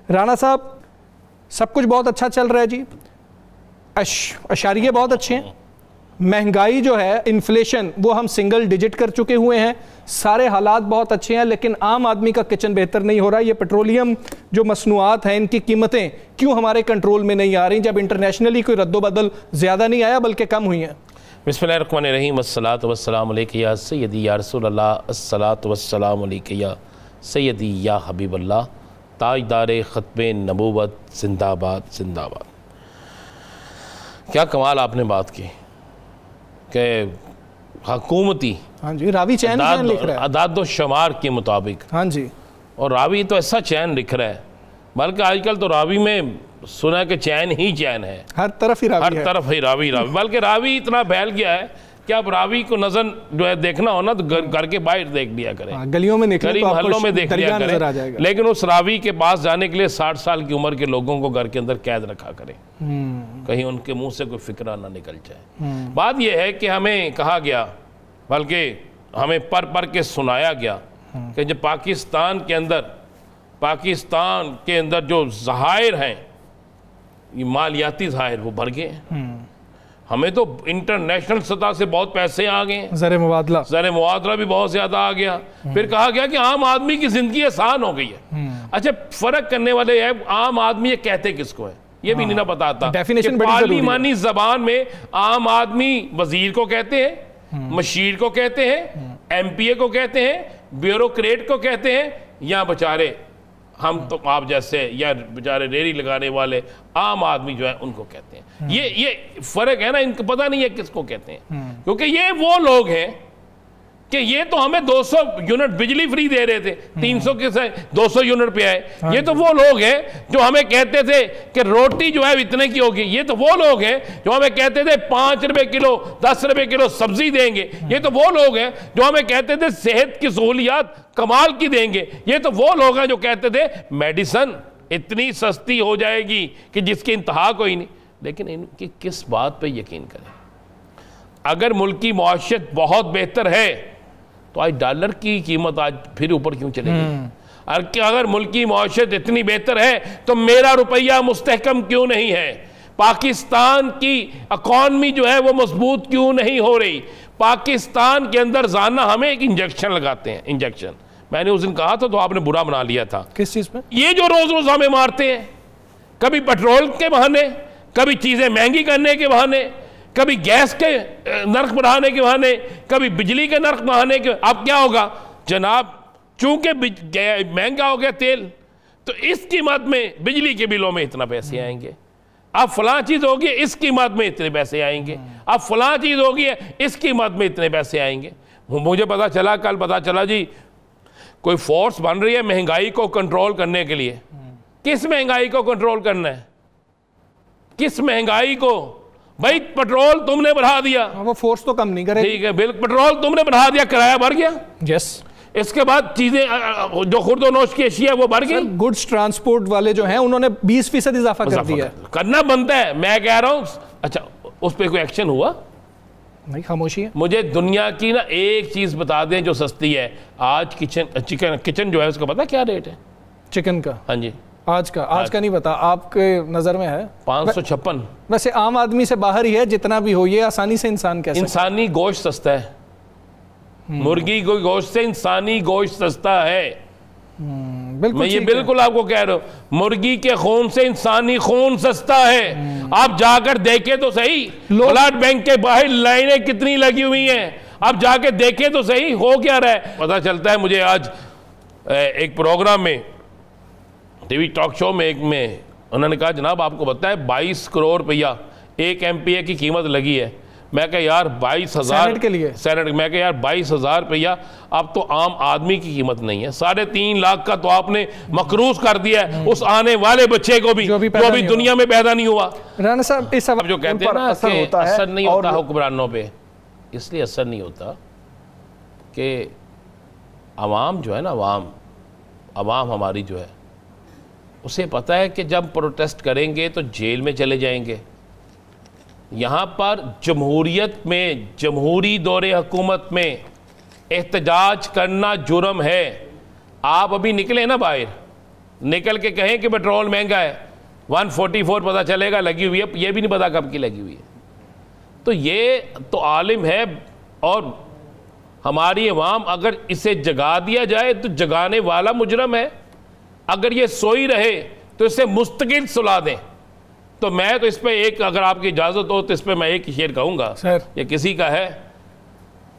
رانا صاحب سب کچھ بہت اچھا چل رہا ہے جی، اشاریے بہت اچھے ہیں، مہنگائی جو ہے انفلیشن وہ ہم سنگل ڈیجٹ کر چکے ہوئے ہیں، سارے حالات بہت اچھے ہیں، لیکن عام آدمی کا کچن بہتر نہیں ہو رہا۔ یہ پیٹرولیم جو مصنوعات ہیں ان کی قیمتیں کیوں ہمارے کنٹرول میں نہیں آ رہی جب انٹرنیشنلی کوئی رد و بدل زیادہ نہیں آیا بلکہ کم ہوئی ہیں؟ بسم اللہ الرحمن الرحیم، والصلاة والسلام علیکہ یا سیدی یا رسول اللہ، الصلاة والسلام علیکہ یا سیدی یا حبیب اللہ، تاجدار ختم نبوت، زندہ باد زندہ باد۔ کیا کمال آپ نے بات کی کہ حکومتی ہاں جی راوی چین لکھ رہا ہے اعداد و شمار کے مطابق، ہاں جی، اور راوی تو ایسا چین لکھ رہا ہے، بلکہ آج کل تو راوی میں سنا کہ چین ہی چین ہے، ہر طرف ہی راوی ہے، ہر طرف ہی راوی بلکہ راوی اتنا پھیل گیا ہے کہ اب راوی کو نظر جو ہے دیکھنا ہونا تو گھر کے باہر دیکھ لیا کریں، گلیوں میں نکلے تو محلوں میں دیکھ لیا کریں، لیکن اس راوی کے پاس جانے کے لیے 60 سال کی عمر کے لوگوں کو گھر کے اندر قید رکھا کریں، کہیں ان کے منہ سے کوئی فکرہ نہ نکل جائے۔ بات یہ ہے کہ ہمیں کہا گیا، بلکہ ہمیں پر کے سنایا گیا کہ جب پاکستان کے اندر جو ذخائر ہیں، یہ مالیاتی ذخائر وہ بڑھ گئے ہیں، ہمیں تو انٹرنیشنل سطح سے بہت پیسے آ گئے ہیں، زر مبادلہ بھی بہت زیادہ آ گیا، پھر کہا گیا کہ عام آدمی کی زندگی آسان ہو گئی ہے۔ اچھا فرق کرنے والے ہے عام آدمی یہ کہتے کس کو ہے، یہ بھی نہیں پتا تھا کہ پارلیمانی زبان میں عام آدمی وزیر کو کہتے ہیں، مشیر کو کہتے ہیں، ایم پی اے کو کہتے ہیں، بیوروکریٹ کو کہتے ہیں، یا بچارے ہم تو آپ جیسے یا بچارے ریڑھی لگانے والے عام آدمی جو ہے ان کو کہتے ہیں۔ یہ فرق ہے نا، ان کو پتہ نہیں ہے کس کو کہتے ہیں، کیونکہ یہ وہ لوگ ہیں کہ یہ تو ہمیں 200 یونٹ بجلی فری دے رہے تھے، 300 کے سے 200 یونٹ پہ آئے، یہ تو وہ لوگ ہیں جو ہمیں کہتے تھے کہ روٹی جو ہے اتنے کی ہوگی، یہ تو وہ لوگ ہیں جو ہمیں کہتے تھے 5 روپے کلو 10 روپے کلو سبزی دیں گے، یہ تو وہ لوگ ہیں جو ہمیں کہتے تھے صحت کی سہولیات کمال کی دیں گے، یہ تو وہ لوگ ہیں جو کہتے تھے میڈیسن اتنی سستی ہو جائے گی کہ جس کی انتہا کوئی نہیں۔ لیکن ان کی کس بات پہ یقین کریں؟ اگر ملک کی معیشت بہت بہتر ہے تو آج ڈالر کی قیمت آج پھر اوپر کیوں چلے گی؟ اگر ملک کی معیشت اتنی بہتر ہے تو میرا روپیہ مستحکم کیوں نہیں ہے؟ پاکستان کی اکانومی جو ہے وہ مضبوط کیوں نہیں ہو رہی؟ پاکستان کے اندر زانہ ہمیں ایک انجیکشن لگاتے ہیں، انجیکشن میں نے اس دن کہا تھا تو آپ نے برا بنا لیا تھا۔ کس چیز پہ؟ یہ جو روز روز ہمیں مارتے ہیں، کبھی پیٹرول کے بہانے، کبھی چیزیں مہنگی کرنے کے بہانے، کبھی گیس کے نرخ بڑھانے کے بہانے، کبھی بجلی کے نرخ بڑھانے کے، اب کیا ہوگا جناب؟ چونکہ مہنگا ہو گیا تیل تو اس قیمت میں بجلی کے بلوں میں اتنا پیسے آئیں گے، اب فلاں چیز ہوگی اس قیمت میں اتنے پیسے آئیں گے، اب فلاں چیز ہوگی اس قیمت میں اتنے پیسے آئیں گے۔ مجھے پتا چلا، کل پتا چلا جی کوئی فورس بن رہی ہے مہنگائی کو کنٹرول کرنے کے لیے۔ کس مہنگائی کو کنٹرول کرنا ہے؟ کس مہنگائی کو؟ بھائی پٹرول تم نے بڑھا دیا، وہ فورس تو کم نہیں کرے، ٹھیک ہے، پٹرول تم نے بڑھا دیا، کرایہ بڑھ گیا، یس، اس کے بعد چیزیں جو خرد و نوش کی اشیاء وہ بڑھ گئی، گڈز ٹرانسپورٹ والے جو ہیں انہوں نے 20% اضافہ کر دیا ہے، کرنا بنتا ہے۔ میں کہہ رہا ہوں اچھا اس پہ کوئی ایکشن ہوا؟ نہیں، خاموشی ہے۔ مجھے دنیا کی نا ایک چیز بتا دیں جو سستی ہے آج، کچن جو ہے اس کا پتا کیا ریٹ ہے چکن کا؟ ہاں جی، آج کا نہیں پتا، آپ کے نظر میں ہے؟ 556۔ ویسے عام آدمی سے باہر ہی ہے، جتنا بھی ہو یہ آسانی سے انسان کیسے؟ انسانی گوشت سستا ہے، مرغی کو گوشت سے انسانی گوشت سستا ہے، میں یہ بالکل آپ کو کہہ رہا ہوں، مرغی کے خون سے انسانی خون سستا ہے۔ آپ جا کر دیکھیں تو صحیح بلڈ بینک کے باہر لائنیں کتنی لگی ہوئی ہیں، آپ جا کے دیکھیں تو صحیح ہو کیا رہا ہے۔ پتہ چلتا ہے مجھے آج ایک پروگرام میں، ٹی وی ٹاک شو میں انہوں نے کہا جناب آپ کو پتہ ہے 22 کروڑ روپیہ ایک ایم پی اے کی قیمت لگی ہے۔ میں کہا یار 22,000 سینٹ کے لیے، سینٹ، میں کہا یار 22,000 روپیہ اب تو عام آدمی کی قیمت نہیں ہے، 3.5 لاکھ کا تو آپ نے مقروض کر دیا ہے اس آنے والے بچے کو بھی جو بھی دنیا میں پیدا نہیں ہوا۔ رانا صاحب اس اب جو کہتے ہیں نا کہ اثر نہیں ہوتا حکمرانوں پہ، اس لیے اثر نہیں ہوتا کہ عوام جو ہے نا، عوام ہماری جو ہے اسے پتہ ہے کہ جب پروٹیسٹ کریں گے تو جیل میں چلے جائیں گے۔ یہاں پر جمہوریت میں، جمہوری دور حکومت میں احتجاج کرنا جرم ہے۔ آپ ابھی نکلے نا باہر، نکل کے کہیں کہ پیٹرول مہنگا ہے 144 پتہ چلے گا لگی ہوئی ہے, یہ بھی نہیں پتا کب کی لگی ہوئی ہے. تو یہ تو عالم ہے, اور ہماری عوام اگر اسے جگا دیا جائے تو جگانے والا مجرم ہے, اگر یہ سوئی رہے تو اسے مستقل سلا دیں. تو میں تو اس پہ ایک, اگر آپ کی اجازت ہو تو اس پہ میں ایک شعر کہوں گا, یہ کسی کا ہے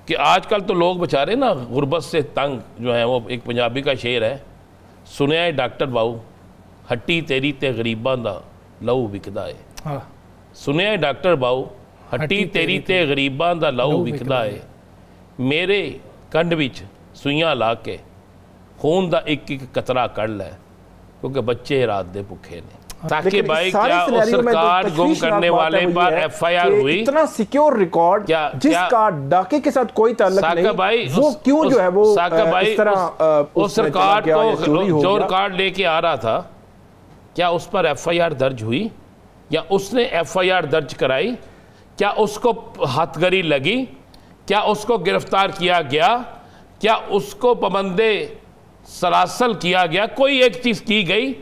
کہ آج کل تو لوگ بچارے نا غربت سے تنگ جو ہیں, وہ ایک پنجابی کا شعر ہے, سنیا ڈاکٹر باؤ ہٹی تیری تے غریباں دا لہو وکدا ہے. سنیا ڈاکٹر باؤ ہٹی تیری تے غریباں دا لہو وکدا ہے, میرے کنڈ وچ سوئیاں لا کے خون دا ایک ایک قطرہ کڑ لے, کیونکہ بچے رات دے بھوکے نے. تاکہ بھائی کیا اس سرکار گم کرنے والے پر ایف آئی آر ہوئی, اتنا سیکیور ریکارڈ جس کا ڈاکے کے ساتھ کوئی تعلق نہیں, وہ کیوں جو ہے وہ اس طرح اس سرکار کو جو ریکارڈ لے کے آ رہا تھا, کیا اس پر ایف آئی آر درج ہوئی, یا اس نے ایف آئی آر درج کرائی, کیا اس کو ہتھ گری لگی, کیا اس کو گرفتار کیا گیا, کیا اس کو پابندے سلاسل کیا گیا, کوئی ایک چیز کی گئی؟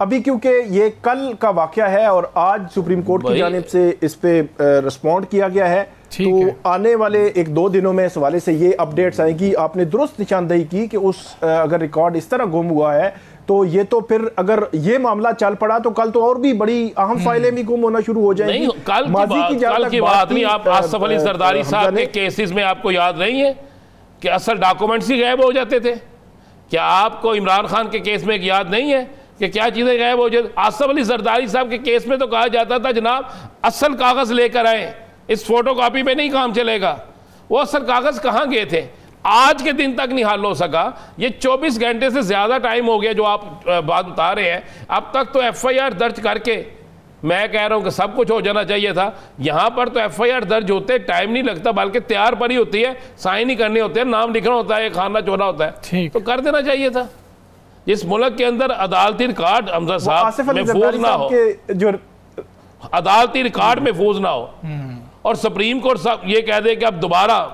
ابھی کیونکہ یہ کل کا واقعہ ہے اور آج سپریم کورٹ کی جانب سے اس پہ رسپونڈ کیا گیا ہے, تو آنے والے ایک دو دنوں میں اس حوالے سے یہ اپڈیٹس آئیں گی. آپ نے درست نشاندہی کی کہ اس اگر ریکارڈ اس طرح گم ہوا ہے تو یہ تو پھر اگر یہ معاملہ چل پڑا تو کل تو اور بھی بڑی اہم فائلیں بھی گم ہونا شروع ہو جائیں گی. کل کی بات نہیں, آپ آصف علی زرداری صاحب کے کیسز میں آپ کو یاد نہیں ہے کہ اصل ڈاکومنٹس ہی غائب ہو جاتے تھے؟ کیا آپ کو عمران خان کے کیس میں یاد نہیں ہے کہ کیا چیزیں غائب ہو جاتی؟ آصف علی زرداری صاحب کے کیس میں تو کہا جاتا تھا جناب اصل کاغذ لے کر آئیں, اس فوٹو کاپی پہ نہیں کام چلے گا. وہ اصل کاغذ کہاں گئے تھے؟ آج کے دن تک نہیں حل ہو سکا. یہ 24 گھنٹے سے زیادہ ٹائم ہو گیا جو آپ بات بتا رہے ہیں, اب تک تو ایف آئی آر درج کر کے, میں کہہ رہا ہوں کہ سب کچھ ہو جانا چاہیے تھا. یہاں پر تو ایف آئی آر درج ہوتے ٹائم نہیں لگتا, بلکہ تیار پر ہی ہوتی ہے, سائن ہی کرنے ہوتے ہیں, نام لکھنا ہوتا ہے, کھانا چونا ہوتا ہے, تو کر دینا چاہیے تھا. جس ملک کے اندر عدالتی ریکارڈ حمزہ صاحب محفوظ نہ ہو, عدالتی ریکارڈ محفوظ نہ ہو, اور سپریم کورٹ صاحب یہ کہہ دے کہ اب دوبارہ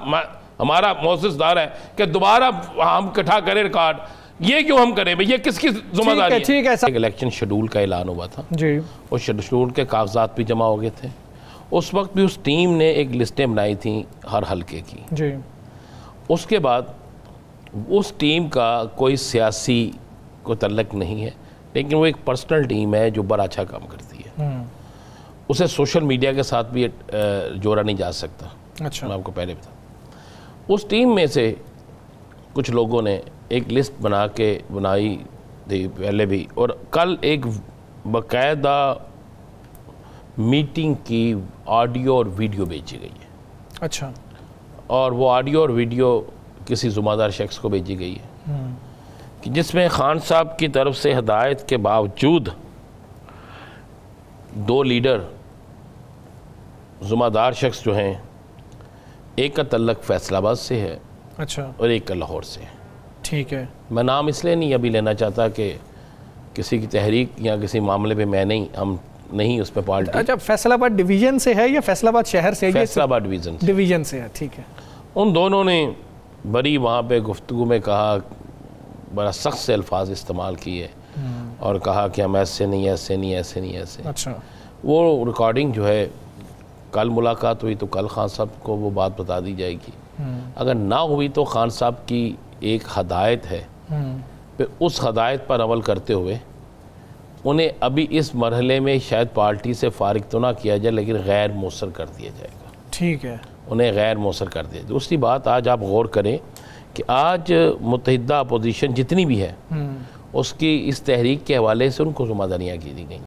ہمارا موسس دار ہے کہ دوبارہ ہم اکٹھا کریں ریکارڈ, یہ کیوں ہم کریں بھئی, یہ کس کی ذمہ داری ہے؟ ایک الیکشن شیڈول کا اعلان ہوا تھا, اور شیڈول کے کاغذات بھی جمع ہو گئے تھے. اس وقت بھی اس ٹیم نے ایک لسٹیں بنائی تھیں ہر حلقے کی. اس کے بعد اس ٹیم کا کوئی سیاسی کو تعلق نہیں ہے, لیکن وہ ایک پرسنل ٹیم ہے جو بڑا اچھا کام کرتی ہے. اسے سوشل میڈیا کے ساتھ بھی جوڑا نہیں جا سکتا, میں آپ کو پہلے بتا. اس ٹیم میں سے کچھ لوگوں نے ایک لسٹ بنائی تھی پہلے بھی, اور کل ایک باقاعدہ میٹنگ کی آڈیو اور ویڈیو بھیجی گئی ہے. اچھا. اور وہ آڈیو اور ویڈیو کسی ذمہ دار شخص کو بھیجی گئی ہے, جس میں خان صاحب کی طرف سے ہدایت کے باوجود 2 لیڈر ذمہ دار شخص جو ہیں, ایک کا تعلق فیصل آباد سے ہے, اچھا, اور ایک کا لاہور سے ہے. ٹھیک ہے. میں نام اس لیے نہیں ابھی لینا چاہتا کہ کسی کی تحریک یا کسی معاملے پہ میں نہیں, ہم نہیں اس پہ پارٹی. اچھا, فیصل آباد ڈویژن سے ہے یا فیصل آباد شہر سے؟ فیصل آباد ڈویژن سے ہے. ٹھیک ہے. ان دونوں نے بڑی وہاں پہ گفتگو میں کہا, بڑا سخت سے الفاظ استعمال کیے, اور کہا کہ ہم ایسے نہیں, ایسے نہیں, ایسے نہیں, ایسے. اچھا. وہ ریکارڈنگ جو ہے, کل ملاقات ہوئی تو کل خان صاحب کو وہ بات بتا دی جائے گی. اگر نہ ہوئی تو خان صاحب کی ایک ہدایت ہے, پھر اس ہدایت پر عمل کرتے ہوئے انہیں ابھی اس مرحلے میں شاید پارٹی سے فارغ تو نہ کیا جائے, لیکن غیر مؤثر کر دیا جائے گا. ٹھیک ہے. انہیں غیر مؤثر کر دیا. دوسری بات, آج آپ غور کریں کہ آج متحدہ اپوزیشن جتنی بھی ہے, اس کی اس تحریک کے حوالے سے ان کو ذمہ داریاں کی دی گئیں.